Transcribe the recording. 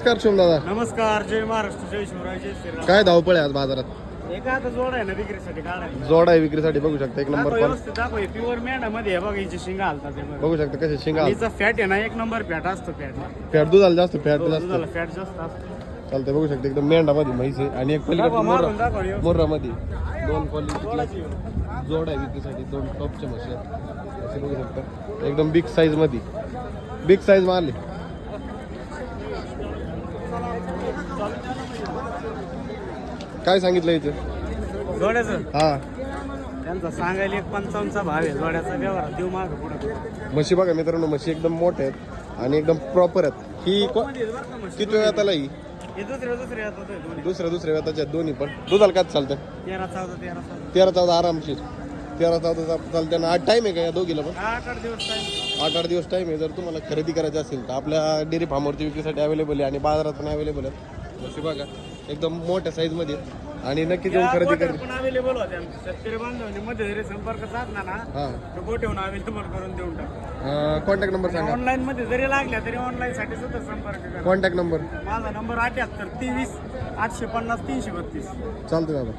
नमस्कार शिवम दादा. नमस्कार. जय महाराष्ट्र. जय शिवराय. जय श्रीराम. काय धावपळ आहे आज बाजारात? एका आता जोड आहे ना विक्रीसाठी काढायला. जोड आहे विक्रीसाठी, बघू शकता. एक नंबर क्वालिटी व्यवस्थित दाखव. प्युअर मेंढा मध्ये बघा हिचे शिंगा हालतात ते बघा. बघू शकता कसे शिंगा. हिचा फॅट आहे ना एक नंबर फॅट असतो. फॅट दुधाला जास्त, फॅट दुधाला जास्त फॅट जास्त असतो. चालतंय. बघू शकता एकदम मेंढा मध्ये म्हैस आहे आणि एक दाखव, मारून पलीकडे दाखव व्यवस्थित. मुर्रा मध्ये दोन क्वालिटी जोडाची. जोड आहे विक्रीसाठी. दोन टॉपच्या म्हशी आहेत. असे बघू शकता एकदम बिग साईज मध्ये. बिग साईज मारले. काय सांगितलं याचं? जोड्याचं हा त्यांचा सांगायला 1.55 भाव आहे. जोड्याचा व्यवहार देऊ माग पुढे. म्हशी बघा मित्रांनो, म्हशी एकदम मोठ्या आहेत आणि एकदम प्रॉपर आहेत. ही किती वेळाला ही? हे दुसरे येतात दोन्ही. दुसऱ्या वेताच्या दोन्ही पण दुधाला काय चालतं? 13-14 13-14 आरामशीर. 13-14 चालते ना. 8 टाइम आहे का या दोघीला पण? 8 दिवस टाइम. 8 दिवस टाइम आहे. जर तुम्हाला खरेदी करायची असेल तर आपल्या डेअरी फार्मवरती विक्रीसाठी अवेलेबल आहे आणि बाजारात पण अवेलेबल आहे. म्हशी बघा एकदम मोठ्या साईज मध्ये आणि नक्की जाऊन खरेदी करा. पण अवेलेबल होत्या. शेतकरी बांधवांनी मध्ये जरी संपर्क साधला ना हा, तर गोठेहून अवेलेबल करून देऊन टाकतो. कॉन्टॅक्ट नंबर सांगा. ऑनलाईन मध्ये जरी लागल्या तरी ऑनलाईन साठी सुद्धा संपर्क करा. कॉन्टॅक्ट नंबर माझा नंबर 78 23 850 332. चालतं दादा.